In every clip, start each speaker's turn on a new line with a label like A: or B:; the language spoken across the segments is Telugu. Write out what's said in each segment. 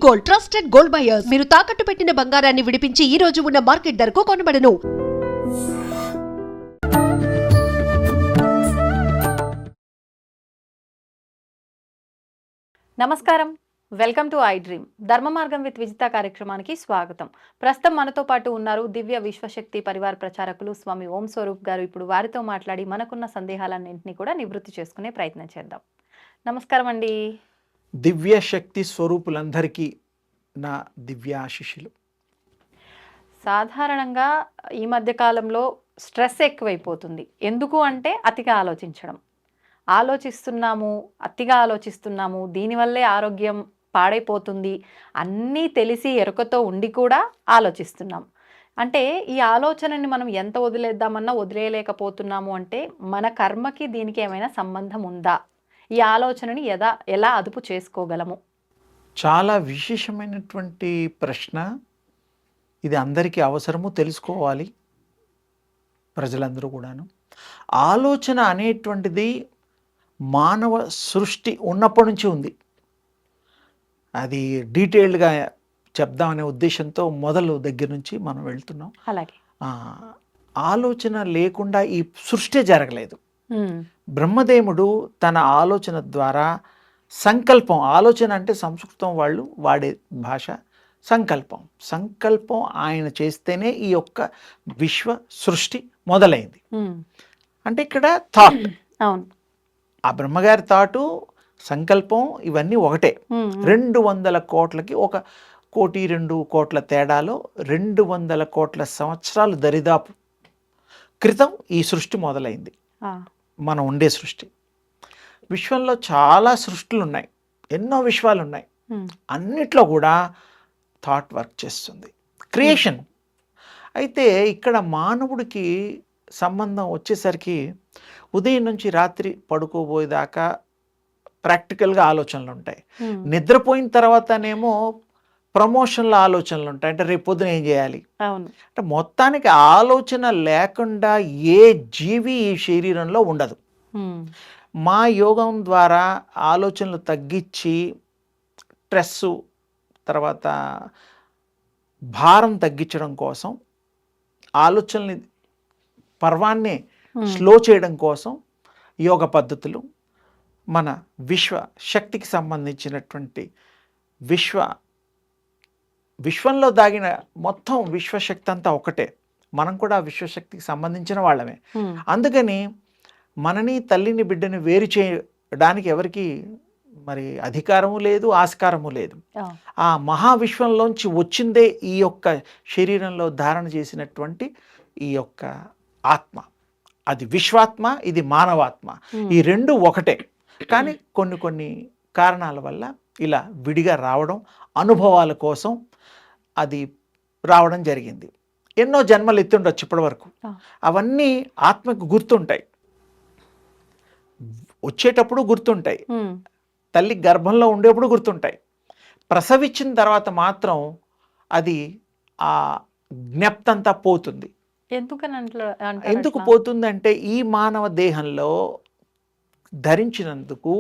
A: Gold, trusted gold buyers. మీరు తాకట్టు పెట్టిన బంగారాన్ని విడిపించి ఈ రోజు ఉన్న మార్కెట్ ధరకు కొనబడను.
B: నమస్కారం, వెల్కమ్ టు ఐ డ్రీమ్. ధర్మ మార్గం విత్ విజిత కార్యక్రమానికి స్వాగతం. ప్రస్తుతం మనతో పాటు ఉన్నారు దివ్య విశ్వశక్తి పరివార ప్రచారకులు స్వామి ఓం స్వరూప్ గారు. ఇప్పుడు వారితో మాట్లాడి మనకున్న సందేహాలన్నింటినీ కూడా నివృత్తి చేసుకునే ప్రయత్నం చేద్దాం. నమస్కారం అండి.
C: దివ్య శక్తి స్వరూపులందరికీ నా దివ్య ఆశీస్సులు.
B: సాధారణంగా ఈ మధ్య కాలంలో స్ట్రెస్ ఎక్కువైపోతుంది. ఎందుకు అంటే అతిగా ఆలోచిస్తున్నాము, అతిగా ఆలోచిస్తున్నాము, దీనివల్లే ఆరోగ్యం పాడైపోతుంది, అన్నీ తెలిసి ఎరుకతో ఉండి కూడా ఆలోచిస్తున్నాం. అంటే ఈ ఆలోచనని మనం ఎంత వదిలేద్దామన్నా వదిలేయలేకపోతున్నాము. అంటే మన కర్మకి దీనికి ఏమైనా సంబంధం ఉందా? ఈ ఆలోచనని ఎలా అదుపు చేసుకోగలము?
C: చాలా విశేషమైనటువంటి ప్రశ్న ఇది. అందరికీ అవసరము, తెలుసుకోవాలి ప్రజలందరూ కూడాను. ఆలోచన అనేటువంటిది మానవ సృష్టి ఉన్నప్పటి నుంచి ఉంది. అది డీటెయిల్డ్గా చెప్దామనే ఉద్దేశంతో మొదలు దగ్గర నుంచి మనం వెళ్తున్నాం.
B: అలాగే
C: ఆలోచన లేకుండా ఈ సృష్టి జరగలేదు. బ్రహ్మదేవుడు తన ఆలోచన ద్వారా సంకల్పం, ఆలోచన అంటే సంస్కృతం వాళ్ళు వాడే భాష, సంకల్పం ఆయన చేస్తేనే ఈ యొక్క విశ్వ సృష్టి మొదలైంది. అంటే ఇక్కడ థాట్,
B: అవును,
C: ఆ బ్రహ్మగారి థాటు, సంకల్పం ఇవన్నీ ఒకటే. 200 కోట్లకి 1 కోటి 2 కోట్ల తేడాలో 200 కోట్ల సంవత్సరాలు దరిదాపు క్రితం ఈ సృష్టి మొదలైంది. మనం ఉండే సృష్టి. విశ్వంలో చాలా సృష్టిలు ఉన్నాయి, ఎన్నో విశ్వాలు ఉన్నాయి. అన్నిట్లో కూడా థాట్ వర్క్ చేస్తుంది, క్రియేషన్. అయితే ఇక్కడ మానవుడికి సంబంధం వచ్చేసరికి ఉదయం నుంచి రాత్రి పడుకోబోయేదాకా ప్రాక్టికల్గా ఆలోచనలు ఉంటాయి. నిద్రపోయిన తర్వాతనేమో ప్రమోషన్ల ఆలోచనలు ఉంటాయి. అంటే రేపు పొద్దున ఏం చేయాలి. అంటే మొత్తానికి ఆలోచన లేకుండా ఏ జీవి ఈ శరీరంలో ఉండదు. మా యోగం ద్వారా ఆలోచనలు తగ్గించి స్ట్రెస్సు, తర్వాత భారం తగ్గించడం కోసం, ఆలోచనని పర్వాన్ని స్లో చేయడం కోసం యోగ పద్ధతులు, మన విశ్వ శక్తికి సంబంధించినటువంటి విశ్వంలో దాగిన మొత్తం విశ్వశక్తి అంతా ఒకటే. మనం కూడా విశ్వశక్తికి సంబంధించిన వాళ్ళమే. అందుకని మనని, తల్లిని, బిడ్డని వేరు చేయడానికి ఎవరికి మరి అధికారము లేదు, ఆస్కారము లేదు. ఆ మహావిశ్వంలోంచి వచ్చిందే ఈ యొక్క శరీరంలో ధారణ చేసినటువంటి ఈ యొక్క ఆత్మ. అది విశ్వాత్మ, ఇది మానవాత్మ. ఈ రెండు ఒకటే. కానీ కొన్ని కారణాల వల్ల ఇలా విడిగా రావడం, అనుభవాల కోసం అది రావడం జరిగింది. ఎన్నో జన్మలు ఎత్తుండొచ్చు ఇప్పటి వరకు. అవన్నీ ఆత్మకు గుర్తుంటాయి, వచ్చేటప్పుడు గుర్తుంటాయి, తల్లి గర్భంలో ఉండేప్పుడు గుర్తుంటాయి. ప్రసవించిన తర్వాత మాత్రం అది ఆ జ్ఞప్తంతా పోతుంది. ఎందుకు పోతుందంటే ఈ మానవ దేహంలో ధరించినందుకు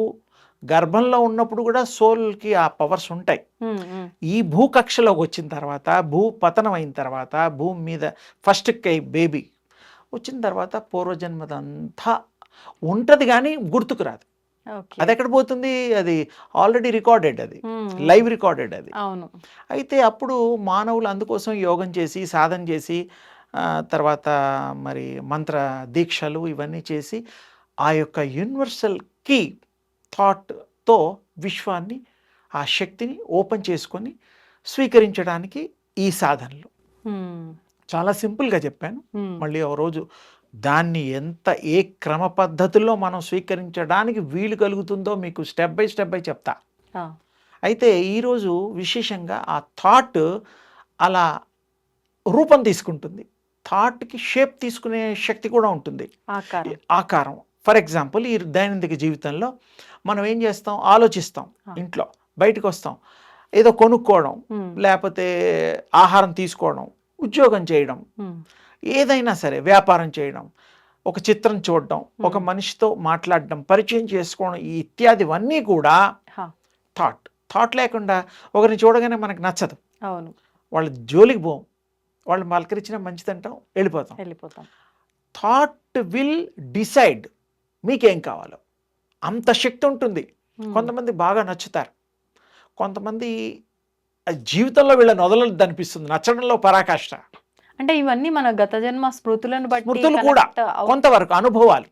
C: గర్భంలో ఉన్నప్పుడు కూడా సోల్కి ఆ పవర్స్ ఉంటాయి. ఈ భూకక్షలోకి వచ్చిన తర్వాత, భూ పతనం అయిన తర్వాత, భూమి మీద ఫస్ట్ బేబీ వచ్చిన తర్వాత పూర్వజన్మదంతా ఉంటుంది, కానీ గుర్తుకు రాదు. అది ఎక్కడ పోతుంది? అది ఆల్రెడీ రికార్డెడ్, అది లైవ్ రికార్డెడ్ అది. అయితే అప్పుడు మానవులు అందుకోసం యోగం చేసి, సాధన చేసి, తర్వాత మరి మంత్ర దీక్షలు ఇవన్నీ చేసి ఆ యొక్క యూనివర్సల్ కీ థాట్తో విశ్వాన్ని, ఆ శక్తిని ఓపెన్ చేసుకొని స్వీకరించడానికి ఈ సాధనలు. చాలా సింపుల్గా చెప్పాను. మళ్ళీ ఒక రోజు దాన్ని ఏ క్రమ పద్ధతుల్లో మనం స్వీకరించడానికి వీలు కలుగుతుందో మీకు స్టెప్ బై చెప్తా. అయితే ఈరోజు విశేషంగా ఆ థాట్ అలా రూపం తీసుకుంటుంది. థాట్కి షేప్ తీసుకునే శక్తి కూడా ఉంటుంది, ఆకారం. ఫర్ ఎగ్జాంపుల్, ఈ దైనందిక జీవితంలో మనం ఏం చేస్తాం? ఆలోచిస్తాం, ఇంట్లో బయటకు వస్తాం, ఏదో కొనుక్కోవడం, లేకపోతే ఆహారం తీసుకోవడం, ఉద్యోగం చేయడం, ఏదైనా సరే వ్యాపారం చేయడం, ఒక చిత్రం చూడడం, ఒక మనిషితో మాట్లాడడం, పరిచయం చేసుకోవడం, ఈ ఇత్యాదివన్నీ కూడా థాట్. థాట్ లేకుండా ఒకరిని చూడగానే మనకు నచ్చదు,
B: అవును,
C: వాళ్ళ జోలికి పోం, వాళ్ళు పలకరించిన మంచిదంటాం,
B: వెళ్ళిపోతాం.
C: థాట్ విల్ డిసైడ్ మీకేం కావాలో, అంత శక్తి ఉంటుంది. కొంతమంది బాగా నచ్చుతారు, కొంతమంది జీవితంలో వీళ్ళని వదలదు అనిపిస్తుంది, నచ్చడంలో పరాకాష్ట.
B: అంటే ఇవన్నీ మన గత జన్మ స్మృతులను బట్టి
C: స్మృతులు కూడా కొంతవరకు
B: అనుభవాలు.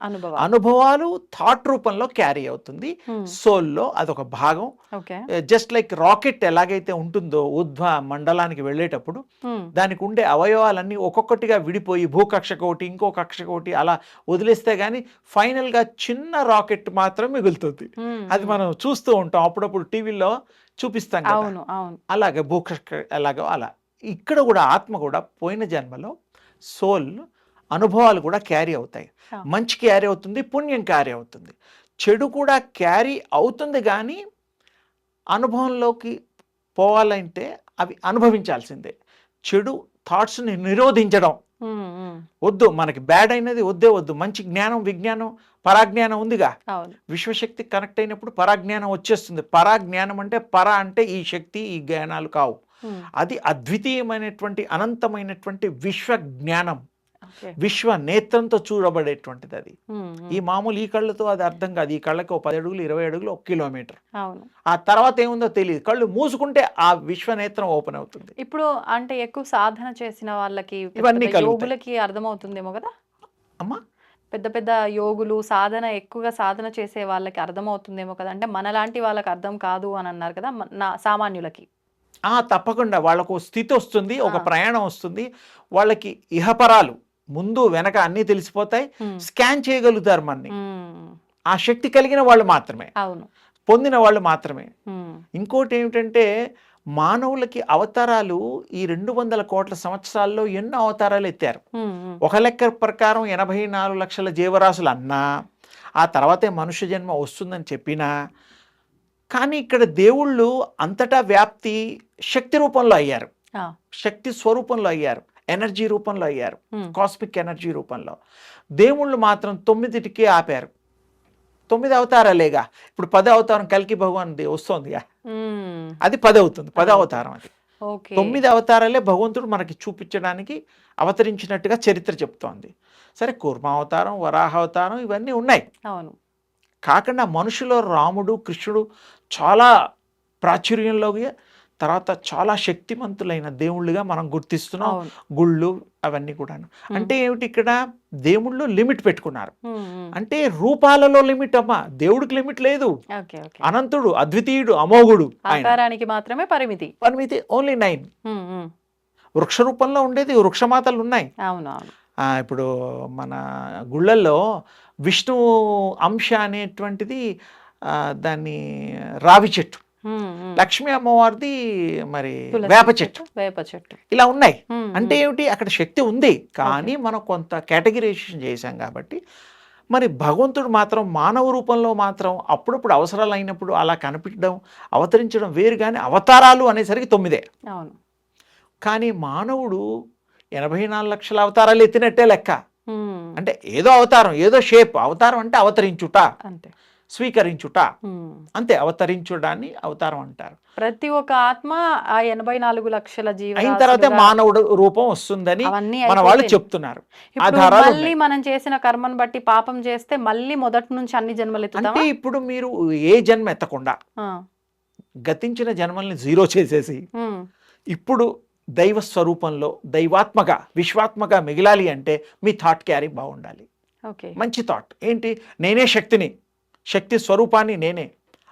C: అనుభవాలు థాట్ రూపంలో క్యారీ అవుతుంది సోల్లో, అదొక భాగం.
B: ఓకే.
C: జస్ట్ లైక్ రాకెట్ ఎలాగైతే ఉంటుందో ఊర్ధ్వ మండలానికి వెళ్ళేటప్పుడు దానికి ఉండే అవయవాలన్నీ ఒక్కొక్కటిగా విడిపోయి భూకక్షకోటి ఇంకో కక్షకోటి అలా వదిలేస్తే గానీ ఫైనల్గా చిన్న రాకెట్ మాత్రం మిగులుతుంది. అది మనం చూస్తూ ఉంటాం, అప్పుడప్పుడు టీవీలో చూపిస్తాం కదా.
B: అవును, అవును.
C: అలాగే భూకక్ష ఎలాగో అలా ఇక్కడ కూడా ఆత్మ కూడా పోయిన జన్మలో సోల్ అనుభవాలు కూడా క్యారీ అవుతాయి. మంచి క్యారీ అవుతుంది, పుణ్యం క్యారీ అవుతుంది, చెడు కూడా క్యారీ అవుతుంది. కానీ అనుభవంలోకి పోవాలంటే అవి అనుభవించాల్సిందే. చెడు థాట్స్ని నిరోధించడం వద్దు, మనకి బ్యాడ్ అయినది వద్దే వద్దు. మంచి జ్ఞానం, విజ్ఞానం, పరాజ్ఞానం ఉందిగా, విశ్వశక్తి కనెక్ట్ అయినప్పుడు పరాజ్ఞానం వచ్చేస్తుంది. పరాజ్ఞానం అంటే అంటే ఈ శక్తి, ఈ జ్ఞానాలు కావు, అది అద్వితీయమైనటువంటి అనంతమైనటువంటి విశ్వ జ్ఞానం, విశ్వ నేత్రంతో చూడబడేటువంటిది. అది ఈ మామూలు ఈ కళ్ళతో అది అర్థం కాదు. ఈ కళ్ళకి 10 అడుగులు 20 అడుగులు 1 కిలోమీటర్, ఆ తర్వాత ఏముందో తెలియదు. కళ్ళు మూసుకుంటే ఆ విశ్వనేత్రం ఓపెన్ అవుతుంది.
B: ఇప్పుడు అంటే ఎక్కువ సాధన చేసిన వాళ్ళకి,
C: ఇవన్నీ
B: యోగులకి అర్థమవుతుందేమో కదా
C: అమ్మా,
B: పెద్ద పెద్ద యోగులు ఎక్కువగా సాధన చేసే వాళ్ళకి అర్థమవుతుందేమో కదా. అంటే మనలాంటి వాళ్ళకి అర్థం కాదు అని అన్నారు కదా, సామాన్యులకి.
C: తప్పకుండా వాళ్ళకు స్థితి వస్తుంది, ఒక ప్రయాణం వస్తుంది, వాళ్ళకి ఇహపరాలు ముందు వెనక అన్నీ తెలిసిపోతాయి, స్కాన్ చేయగలుగుతారు మనని. ఆ శక్తి కలిగిన వాళ్ళు మాత్రమే, పొందిన వాళ్ళు మాత్రమే. ఇంకోటి ఏమిటంటే మానవులకి అవతారాలు ఈ 200 కోట్ల సంవత్సరాల్లో ఎన్నో అవతారాలు ఎత్తారు. ఒక లెక్క ప్రకారం 84 లక్షల జీవరాశులు అన్నా, ఆ తర్వాతే మనుష్య జన్మ వస్తుందని చెప్పినా, కానీ ఇక్కడ దేవుళ్ళు అంతటా వ్యాప్తి శక్తి రూపంలో అయ్యారు, శక్తి స్వరూపంలో అయ్యారు, ఎనర్జీ రూపంలో అయ్యారు, కాస్మిక్ ఎనర్జీ రూపంలో. దేవుళ్ళు మాత్రం 9టికే ఆపారు. 9 అవతారాలేగా. ఇప్పుడు 10 అవతారం కల్కి భగవాన్ వస్తోందిగా, అది 10 అవుతుంది, 10 అవతారం. అది 9 అవతారాలే భగవంతుడు మనకి చూపించడానికి అవతరించినట్టుగా చరిత్ర చెప్తోంది. సరే, కూర్మ అవతారం, వరాహ అవతారం ఇవన్నీ ఉన్నాయి. కాకుండా మనుషులో రాముడు, కృష్ణుడు చాలా ప్రాచుర్యంలోకి, తర్వాత చాలా శక్తిమంతులైన దేవుళ్ళుగా మనం గుర్తిస్తున్నాం. గుళ్ళు అవన్నీ కూడాను. అంటే ఏమిటి, ఇక్కడ దేవుళ్ళు లిమిట్ పెట్టుకున్నారు. అంటే రూపాలలో లిమిట్ అమ్మా, దేవుడికి లిమిట్ లేదు. అనంతుడు, అద్వితీయుడు, అమోఘుడు,
B: ఆకారానికి మాత్రమే పరిమితి
C: ఓన్లీ 9. వృక్ష రూపంలో ఉండేది వృక్షమాతలు ఉన్నాయి. ఇప్పుడు మన గుళ్ళల్లో విష్ణు అంశ అనేటువంటిది దాన్ని రావి చెట్టు, లక్ష్మీ అమ్మవారిది మరి వేప చెట్టు, ఇలా ఉన్నాయి. అంటే ఏమిటి, అక్కడ శక్తి ఉంది, కానీ మనం కొంత కేటగిరైజేషన్ చేశాం కాబట్టి. మరి భగవంతుడు మాత్రం మానవ రూపంలో మాత్రం అప్పుడప్పుడు అవసరాలు అయినప్పుడు అలా కనిపించడం, అవతరించడం వేరు. కానీ అవతారాలు అనేసరికి 9. కానీ మానవుడు 84 లక్షల అవతారాలు ఎత్తినట్టే లెక్క. అంటే ఏదో అవతారం, ఏదో షేప్. అవతారం అంటే అవతరించుట, స్వీకరించుట, అంతే. అవతరించుడాన్ని అవతారం అంటారు.
B: ప్రతి ఒక్క ఆత్మ ఆ 84 లక్షల
C: అయిన తర్వాత మానవుడు రూపం వస్తుందని మన వాళ్ళు చెప్తున్నారు.
B: మళ్ళీ మనం చేసిన కర్మను బట్టి పాపం చేస్తే మళ్ళీ మొదటి నుంచి అన్ని జన్మలు ఎత్తుతామా?
C: అంటే ఇప్పుడు మీరు ఏ జన్మ ఎత్తకుండా గతించిన జన్మల్ని 0 చేసేసి ఇప్పుడు దైవ స్వరూపంలో దైవాత్మగా, విశ్వాత్మగా మిగిలాలి అంటే మీ థాట్ క్యారీ బాగుండాలి. మంచి థాట్ ఏంటి, నేనే శక్తిని, శక్తి స్వరూపాన్ని నేనే,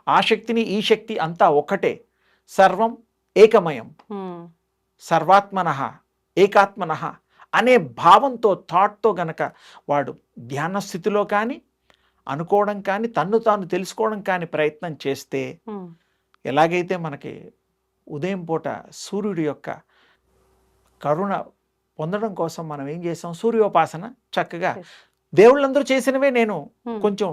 C: ఆ శక్తిని ఈ శక్తి అంతా ఒక్కటే, సర్వం ఏకమయం, సర్వాత్మనః ఏకాత్మనః అనే భావంతో, థాట్తో గనక వాడు ధ్యాన స్థితిలో కానీ అనుకోవడం కానీ, తన్ను తాను తెలుసుకోవడం కానీ ప్రయత్నం చేస్తే, ఎలాగైతే మనకి ఉదయం పూట సూర్యుడి యొక్క కరుణ పొందడం కోసం మనం ఏం చేసాం, సూర్యోపాసన చక్కగా దేవుళ్ళందరూ చేసినవే. నేను కొంచెం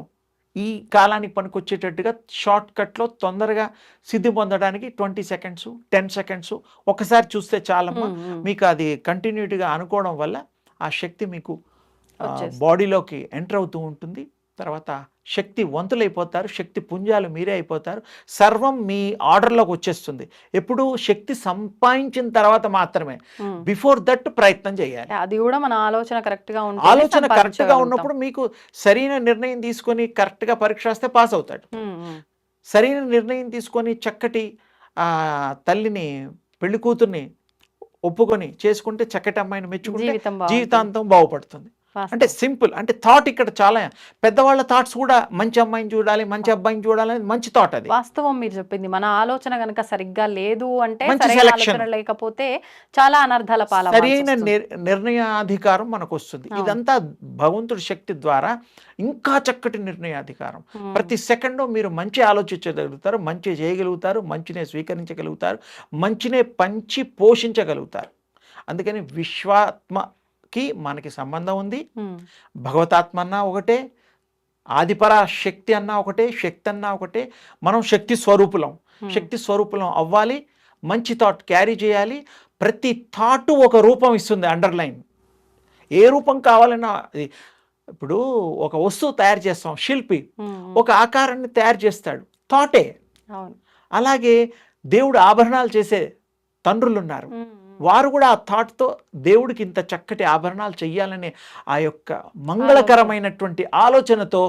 C: ఈ కాలానికి పనికొచ్చేటట్టుగా షార్ట్ కట్లో తొందరగా సిద్ధి పొందడానికి 20 సెకండ్స్ 10 సెకండ్స్ ఒకసారి చూస్తే చాలమ్మా. మీకు అది కంటిన్యూటీగా అనుకోవడం వల్ల ఆ శక్తి మీకు బాడీలోకి ఎంటర్ అవుతూ ఉంటుంది. తర్వాత శక్తి వంతులైపోతారు, శక్తి పుంజాలు మీరే అయిపోతారు. సర్వం మీ ఆర్డర్లోకి వచ్చేస్తుంది. ఎప్పుడు శక్తి సంపాదించిన తర్వాత మాత్రమే, బిఫోర్ దట్ ప్రయత్నం చేయాలి.
B: అది కూడా మన ఆలోచన కరెక్ట్ గా ఉంటే
C: ఆలోచన కరెక్ట్గా ఉన్నప్పుడు మీకు సరైన నిర్ణయం తీసుకొని కరెక్ట్గా పరీక్ష రాస్తే పాస్ అవుతాడు. సరైన నిర్ణయం తీసుకొని చక్కటి తల్లిని, పెళ్లి కూతుర్ని ఒప్పుకొని చేసుకుంటే చక్కటి అమ్మాయిని మెచ్చుకుంటే జీవితాంతం బాగుపడుతుంది. అంటే సింపుల్, అంటే థాట్ ఇక్కడ చాలా పెద్దవాళ్ళ థాట్స్ కూడా మంచి అమ్మాయిని చూడాలి, మంచి అబ్బాయిని చూడాలి అనేది మంచి థాట్. అది
B: వాస్తవం మీరు చెప్పింది. మన ఆలోచన కనుక సరిగ్గా లేదు అంటే,
C: మంచి
B: సరైన
C: selection.
B: ఆలోచన లేకపోతే చాలా అనర్థాల
C: సరైన నిర్ణయాధికారం మనకు వస్తుంది. ఇదంతా భగవంతుడి శక్తి ద్వారా ఇంకా చక్కటి నిర్ణయాధికారం. ప్రతి సెకండ్ మీరు మంచి ఆలోచించగలుగుతారు, మంచి చేయగలుగుతారు, మంచినే స్వీకరించగలుగుతారు, మంచినే పంచి పోషించగలుగుతారు. అందుకని విశ్వాత్మకి మనకి సంబంధం ఉంది. భగవతాత్మ అన్నా ఒకటే, ఆదిపరా శక్తి అన్నా ఒకటే, శక్తి అన్నా ఒకటే. మనం శక్తి స్వరూపులం. శక్తి స్వరూపులం అవ్వాలి, మంచి థాట్ క్యారీ చేయాలి. ప్రతి థాట్ ఒక రూపం ఇస్తుంది. అండర్లైన్ ఏ రూపం కావాలన్నా, ఇప్పుడు ఒక వస్తువు తయారు చేస్తాం, శిల్పి ఒక ఆకారాన్ని తయారు చేస్తాడు, థాటే. అలాగే దేవుడు ఆభరణాలు చేసే తండ్రులు ఉన్నారు, వారు కూడా ఆ థాట్తో దేవుడికి ఇంత చక్కటి ఆభరణాలు చెయ్యాలనే ఆ యొక్క మంగళకరమైనటువంటి ఆలోచనతో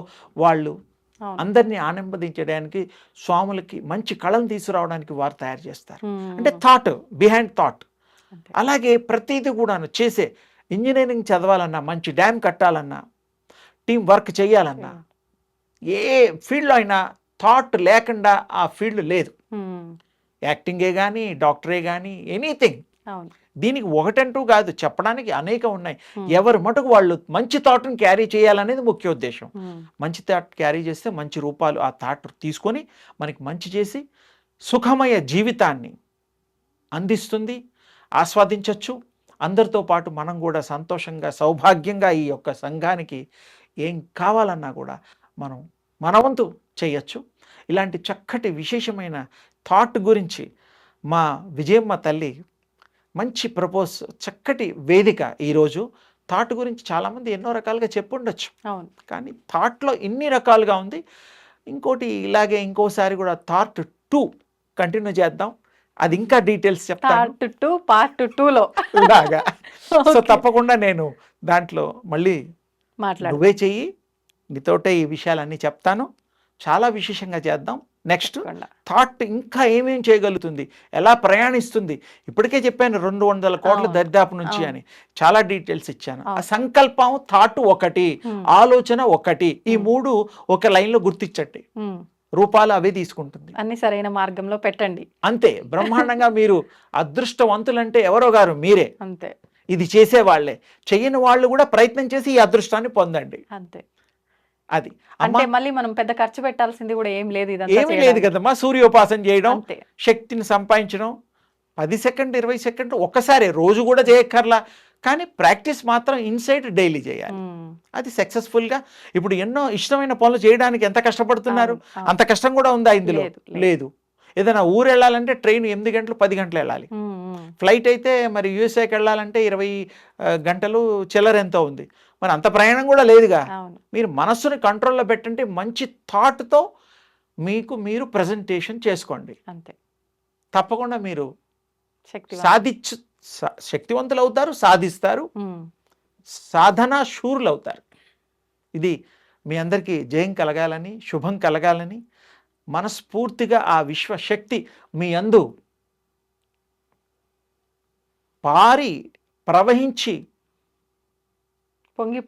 C: వాళ్ళు అందరినీ ఆనందించడానికి, స్వాములకి మంచి కళను తీసుకురావడానికి వారు తయారు చేస్తారు. అంటే థాట్, బిహైండ్ థాట్. అలాగే ప్రతిదీ కూడాను చేసే, ఇంజనీరింగ్ చదవాలన్నా, మంచి డ్యామ్ కట్టాలన్నా, టీం వర్క్ చేయాలన్నా, ఏ ఫీల్డ్లో అయినా థాట్ లేకుండా ఆ ఫీల్డ్ లేదు. యాక్టింగే కానీ, డాక్టరే కానీ, ఎనీథింగ్. దీనికి ఒకటంటూ కాదు, చెప్పడానికి అనేకం ఉన్నాయి. ఎవరి మటుకు వాళ్ళు మంచి థాట్ని క్యారీ చేయాలనేది ముఖ్య ఉద్దేశం. మంచి థాట్ క్యారీ చేస్తే మంచి రూపాలు ఆ థాట్ తీసుకొని మనకి మంచి చేసి సుఖమయ జీవితాన్ని అందిస్తుంది, ఆస్వాదించవచ్చు. అందరితో పాటు మనం కూడా సంతోషంగా, సౌభాగ్యంగా ఈ యొక్క సంఘానికి ఏం కావాలన్నా కూడా మనం మన వంతు చేయొచ్చు. ఇలాంటి చక్కటి విశేషమైన థాట్ గురించి మా విజయమ్మ తల్లి మంచి ప్రపోజ్, చక్కటి వేదిక. ఈరోజు థాట్ గురించి చాలామంది ఎన్నో రకాలుగా చెప్పుండొచ్చు, కానీ థాట్లో ఇన్ని రకాలుగా ఉంది. ఇంకోటి ఇలాగే ఇంకోసారి కూడా థాట్ 2 కంటిన్యూ చేద్దాం. అది ఇంకా డీటెయిల్స్ చెప్తాను
B: పార్ట్ 2లో
C: ఇలాగా. సో తప్పకుండా నేను దాంట్లో మళ్ళీ నువ్వే చెయ్యి, నీతోటే ఈ విషయాలన్నీ చెప్తాను. చాలా విశేషంగా చేద్దాం. నెక్స్ట్ థాట్ ఇంకా ఏమేం చేయగలుగుతుంది, ఎలా ప్రయాణిస్తుంది. ఇప్పటికే చెప్పాను 200 కోట్ల దరిదాపు నుంచి అని, చాలా డీటెయిల్స్ ఇచ్చాను. ఆ సంకల్పం, థాట్ ఒకటి, ఆలోచన ఒకటి, ఈ 3 ఒక లైన్లో గుర్తించండి. రూపాలు అవే తీసుకుంటుంది.
B: అన్ని సరైన మార్గంలో పెట్టండి.
C: అంతే. బ్రహ్మాండంగా మీరు అదృష్టవంతులంటే ఎవరో గారు మీరే.
B: అంతే.
C: ఇది చేసేవాళ్లే, చెయ్యని వాళ్ళు కూడా ప్రయత్నం చేసి ఈ అదృష్టాన్ని పొందండి.
B: అంతే.
C: అది
B: అంటే మళ్ళీ మనం పెద్ద ఖర్చు పెట్టాల్సింది కూడా ఏం లేదు.
C: ఏమీ లేదు కదమ్మా. సూర్యోపాసన చేయడం, శక్తిని సంపాదించడం, 10 సెకండ్ 20 సెకండ్ ఒక్కసారి, రోజు కూడా చేయక్కర్లా, కానీ ప్రాక్టీస్ మాత్రం ఇన్సైడ్ డైలీ చేయాలి. అది సక్సెస్ఫుల్గా. ఇప్పుడు ఎన్నో ఇష్టమైన పనులు చేయడానికి ఎంత కష్టపడుతున్నారు, అంత కష్టం కూడా ఉందా ఇందులో? లేదు. ఏదైనా ఊరు వెళ్ళాలంటే ట్రైన్ 8 గంటలు 10 గంటలు వెళ్ళాలి. ఫ్లైట్ అయితే మరి యూఎస్ఏకి వెళ్ళాలంటే 20 గంటలు చిల్లర ఎంతో ఉంది. మరి అంత ప్రయాణం కూడా లేదుగా. మీరు మనస్సుని కంట్రోల్లో పెట్టండి, మంచి థాట్తో మీకు మీరు ప్రజెంటేషన్ చేసుకోండి. అంతే. తప్పకుండా మీరు శక్తివంతులు అవుతారు, సాధిస్తారు, సాధనా శూరులు అవుతారు. ఇది మీ అందరికీ జయం కలగాలని, శుభం కలగాలని మనస్ఫూర్తిగా ఆ విశ్వశక్తి మీ యందు పారి ప్రవహించి
B: పొంగి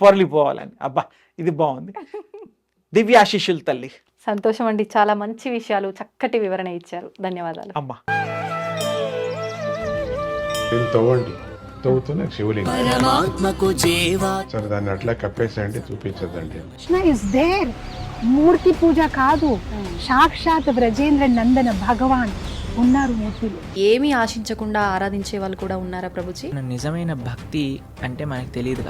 B: పొరలిపోవాలని.
C: అబ్బా, ఇది బాగుంది. దివ్యాశిష్యులు తల్లి.
B: సంతోషం అండి. చాలా మంచి విషయాలు, చక్కటి వివరణ ఇచ్చారు. ధన్యవాదాలు
C: అమ్మా.
D: తవ్వుతున్న శివలింగం సరే, దాన్ని అట్లా కప్పేసేయండి, చూపించదండి.
E: మూర్తి పూజ కాదు, సాక్షాత్ బ్రజేంద్ర నందన భగవాన్ ఉన్నారు మూర్తిలో.
F: ఏమీ ఆశించకుండా ఆరాధించే వాళ్ళు కూడా ఉన్నారా ప్రభుజీ?
G: నిజమైన భక్తి అంటే మనకు తెలియదు.